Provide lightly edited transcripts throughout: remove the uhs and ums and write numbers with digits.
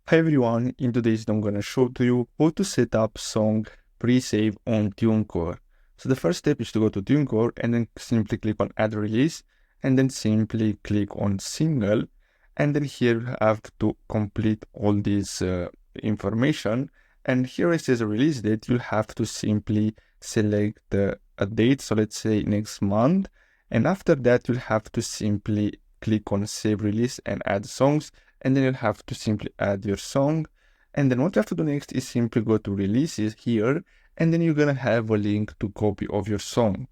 Hi everyone, in today's video I'm going to show to you how to set up song pre-save on Tunecore. So the first step is to go to Tunecore and then simply click on add release and then simply click on single, and then here you have to complete all this information, and here it says release date. You'll have to simply select a date, so let's say next month, and after that you'll have to simply click on save release and add songs, and then you'll have to simply add your song. And then what you have to do next is simply go to releases here, and then you're gonna have a link to copy of your song.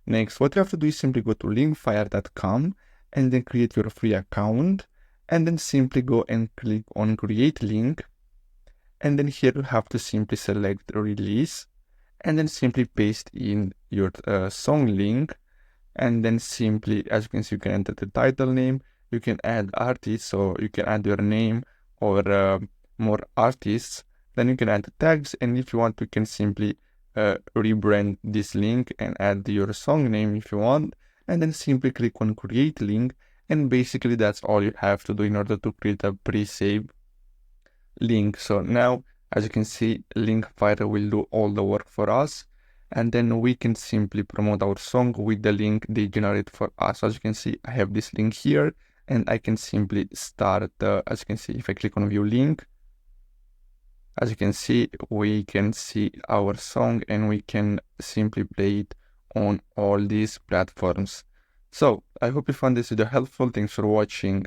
Next, what you have to do is simply go to linkfire.com and then create your free account, and then simply go and click on create link, and then here you have to simply select release and then simply paste in your song link, and then simply, as you can see, you can enter the title name, you can add artists, so you can add your name or more artists, then you can add the tags, and if you want you can simply rebrand this link and add your song name if you want, and then simply click on create link, and basically that's all you have to do in order to create a pre-save link. So now, as you can see, Linkfire will do all the work for us, and then we can simply promote our song with the link they generate for us. As you can see, I have this link here, and I can simply start, as you can see, if I click on view link, as you can see, we can see our song and we can simply play it on all these platforms. So I hope you found this video helpful. Thanks for watching.